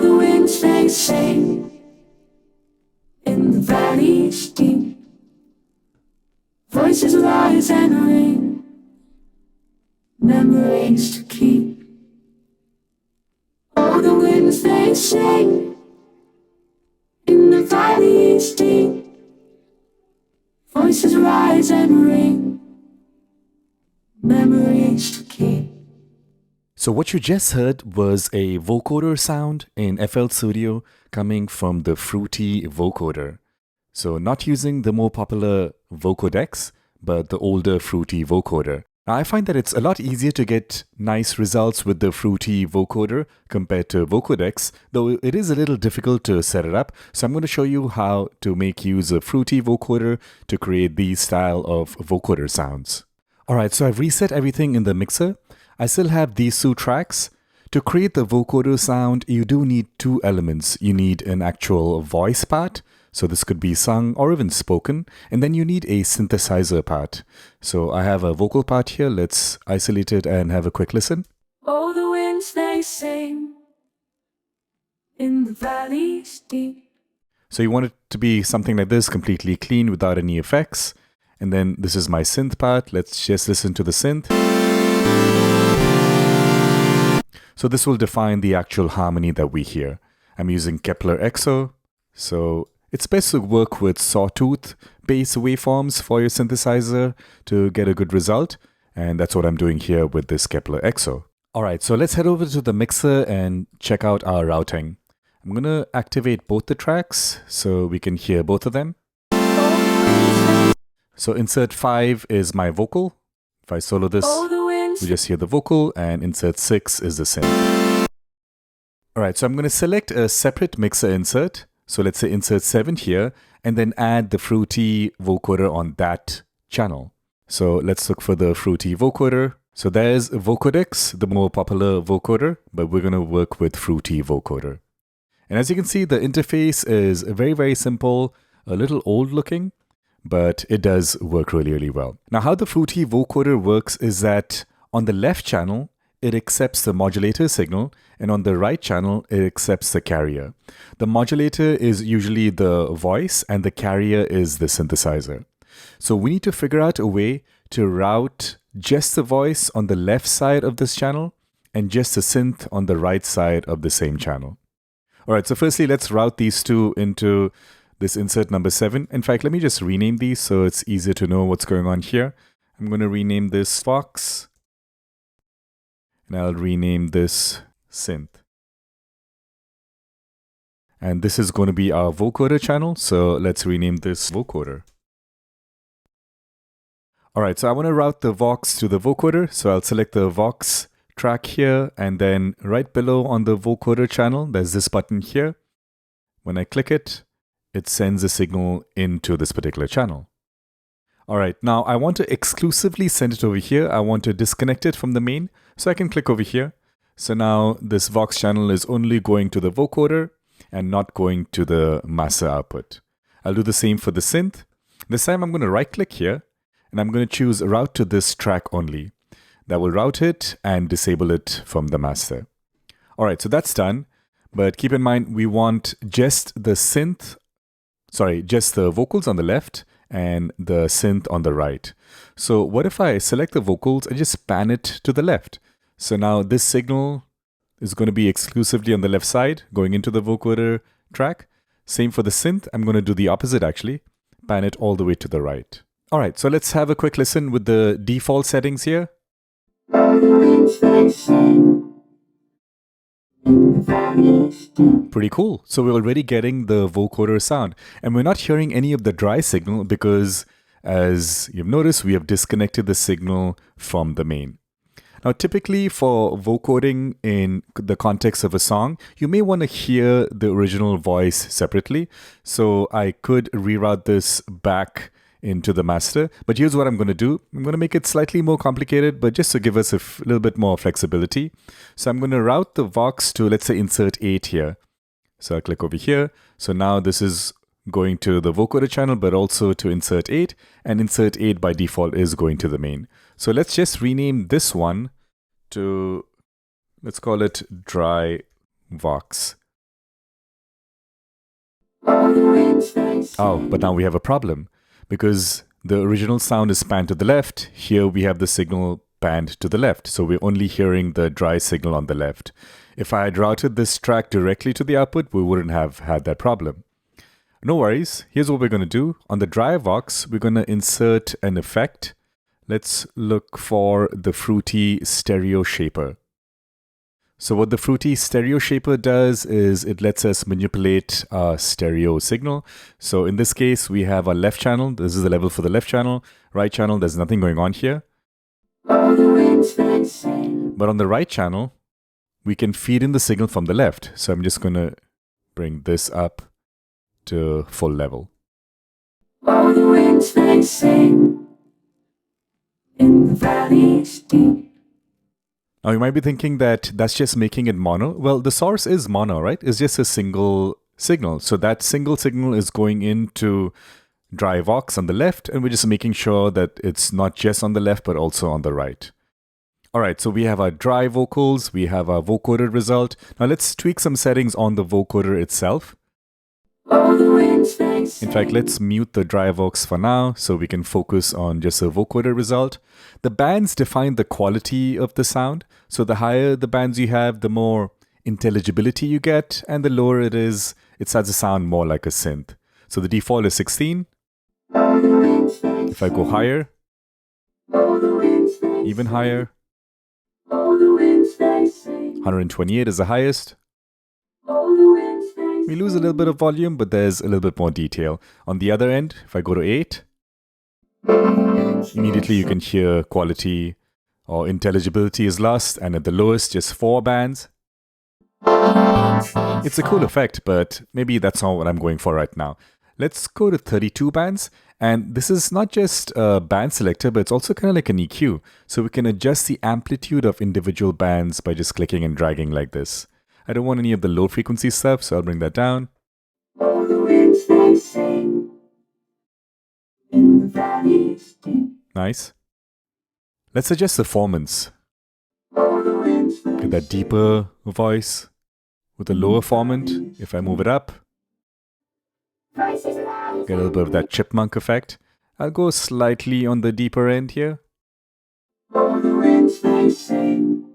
the winds they sing in the valleys deep. Voices rise and ring, memories to keep. Oh, the winds they sing in the valleys deep. Voices rise and ring, memories to keep. So what you just heard was a vocoder sound in FL Studio coming from the Fruity vocoder. So not using the more popular vocodex, but the older Fruity vocoder. Now I find that it's a lot easier to get nice results with the Fruity vocoder compared to vocodex, though it is a little difficult to set it up. So I'm going to show you how to make use of Fruity vocoder to create these style of vocoder sounds. Alright, so I've reset everything in the mixer. I still have these two tracks. To create the vocoder sound, you do need two elements. You need an actual voice part, so this could be sung or even spoken, and then you need a synthesizer part. So I have a vocal part here. Let's isolate it and have a quick listen. Oh, the winds they sing in the valleys deep. So you want it to be something like this, completely clean without any effects. And then this is my synth part. Let's just listen to the synth. So this will define the actual harmony that we hear. I'm using Kepler EXO. So it's best to work with sawtooth-based waveforms for your synthesizer to get a good result. And that's what I'm doing here with this Kepler EXO. Alright, so let's head over to the mixer and check out our routing. I'm going to activate both the tracks so we can hear both of them. So insert 5 is my vocal. If I solo this, we just hear the vocal, and insert 6 is the synth. Alright, so I'm going to select a separate mixer insert. So let's say insert 7 here, and then add the Fruity vocoder on that channel. So let's look for the Fruity vocoder. So there's vocodex, the more popular vocoder, but we're going to work with Fruity vocoder. And as you can see, the interface is very, very simple, a little old looking, but it does work really, really well. Now, how the Fruity vocoder works is that on the left channel, it accepts the modulator signal, and on the right channel, it accepts the carrier. The modulator is usually the voice, and the carrier is the synthesizer. So we need to figure out a way to route just the voice on the left side of this channel, and just the synth on the right side of the same channel. Alright, so firstly, let's route these two into this insert number 7. In fact, let me just rename these so it's easier to know what's going on here. I'm going to rename this Vox. And I'll rename this synth. And this is going to be our vocoder channel. So let's rename this vocoder. Alright, so I want to route the Vox to the vocoder. So I'll select the Vox track here. And then right below on the vocoder channel, there's this button here. When I click it, it sends a signal into this particular channel. Alright, now I want to exclusively send it over here. I want to disconnect it from the main, so I can click over here. So now this Vox channel is only going to the vocoder and not going to the master output. I'll do the same for the synth. This time I'm going to right click here and I'm going to choose route to this track only. That will route it and disable it from the master. Alright, so that's done. But keep in mind, we want just the vocals on the left and the synth on the right. So what if I select the vocals and just pan it to the left? So now this signal is going to be exclusively on the left side, going into the vocoder track. Same for the synth. I'm going to do the opposite actually. Pan it all the way to the right. Alright, so let's have a quick listen with the default settings here. Pretty cool. So we're already getting the vocoder sound, and we're not hearing any of the dry signal because, as you've noticed, we have disconnected the signal from the main. Now, typically for vocoding in the context of a song, you may want to hear the original voice separately. So I could reroute this back into the master. But here's what I'm going to do. I'm going to make it slightly more complicated, but just to give us a little bit more flexibility. So I'm going to route the Vox to, let's say, insert 8 here. So I'll click over here. So now this is going to the vocoder channel, but also to insert 8. And insert 8 by default is going to the main. So let's just rename this one to, let's call it dry Vox. All the winds they sing. Oh, but now we have a problem. Because the original sound is panned to the left, here we have the signal panned to the left. So we're only hearing the dry signal on the left. If I had routed this track directly to the output, we wouldn't have had that problem. No worries. Here's what we're going to do. On the dry vox, we're going to insert an effect. Let's look for the Fruity Stereo Shaper. So what the Fruity Stereo Shaper does is it lets us manipulate our stereo signal. So in this case, we have our left channel. This is the level for the left channel. Right channel, there's nothing going on here. All the winds they sing. But on the right channel, we can feed in the signal from the left. So I'm just going to bring this up to full level. All the winds they sing. In the valleys deep. Now you might be thinking that that's just making it mono. Well, the source is mono, right? It's just a single signal. So that single signal is going into dry vox on the left, and we're just making sure that it's not just on the left, but also on the right. All right, so we have our dry vocals, we have our vocoder result. Now let's tweak some settings on the vocoder itself. All the winds they sing. In fact, let's mute the dry vox for now so we can focus on just a vocoder result. The bands define the quality of the sound. So the higher the bands you have, the more intelligibility you get, and the lower it is, it starts to sound more like a synth. So the default is 16. All the winds they If I go higher, All the winds they even higher, All the winds they sing. 128 is the highest. All the winds they We lose a little bit of volume, but there's a little bit more detail. On the other end, if I go to 8, immediately you can hear quality or intelligibility is lost, and at the lowest, just 4 bands. It's a cool effect, but maybe that's not what I'm going for right now. Let's go to 32 bands, and this is not just a band selector, but it's also kind of like an EQ. So we can adjust the amplitude of individual bands by just clicking and dragging like this. I don't want any of the low frequency stuff, so I'll bring that down. All the winds they sing. In the valleys deep. Nice. Let's adjust the formants. All the winds they Get that deeper voice with a lower formant. If I move it up, Voices loud. get a little bit of that chipmunk effect. I'll go slightly on the deeper end here. All the winds they sing.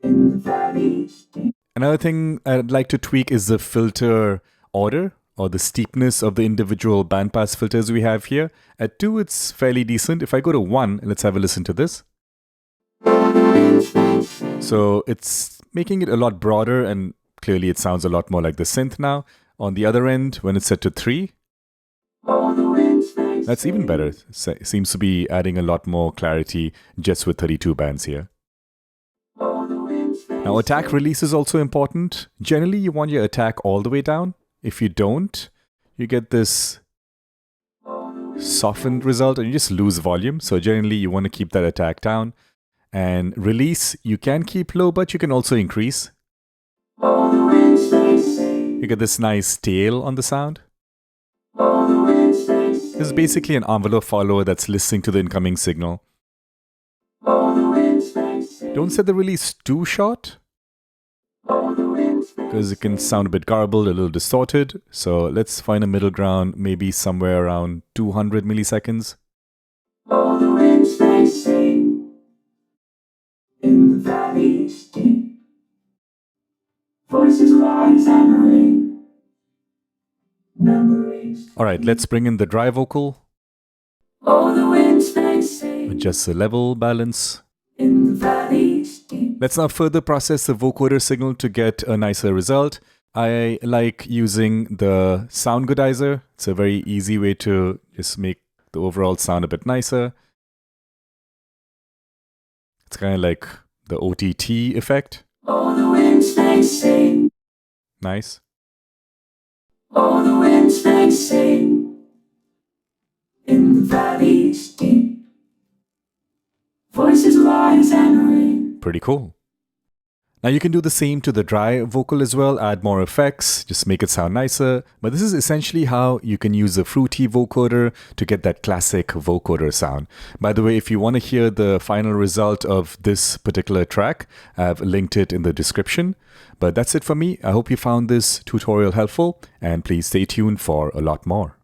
In the valleys deep. Another thing I'd like to tweak is the filter order or the steepness of the individual bandpass filters we have here. At 2, it's fairly decent. If I go to 1, let's have a listen to this. All the winds they sing. So it's making it a lot broader, and clearly it sounds a lot more like the synth now. On the other end, when it's set to 3, All the winds they that's even better. Seems to be adding a lot more clarity just with 32 bands here. All the winds they Now attack release is also important. Generally, you want your attack all the way down. If you don't, you get this softened result and you just lose volume. So generally, you want to keep that attack down. And release, you can keep low, but you can also increase. All the winds they sing. You get this nice tail on the sound. All the winds they sing. This is basically an envelope follower that's listening to the incoming signal. All the winds they sing. Don't set the release too short, All the winds they because it can sound a bit garbled, a little distorted. So let's find a middle ground, maybe somewhere around 200 milliseconds. All the winds they sing. In the valleys deep. Voices rise and ring. Memories. All right, let's bring in the dry vocal, All the winds they sing. adjust the level balance. In the valleys deep. Let's now further process the vocoder signal to get a nicer result. I like using the sound goodizer. It's a very easy way to just make the overall sound a bit nicer. It's kind of like the OTT effect. All the winds they sing. Nice. All the winds they sing. In the valleys deep. Voices rise and ring. Pretty cool. Now you can do the same to the dry vocal as well, add more effects, just make it sound nicer. But this is essentially how you can use a fruity vocoder to get that classic vocoder sound. By the way, if you want to hear the final result of this particular track, I've linked it in the description. But that's it for me. I hope you found this tutorial helpful, and please stay tuned for a lot more.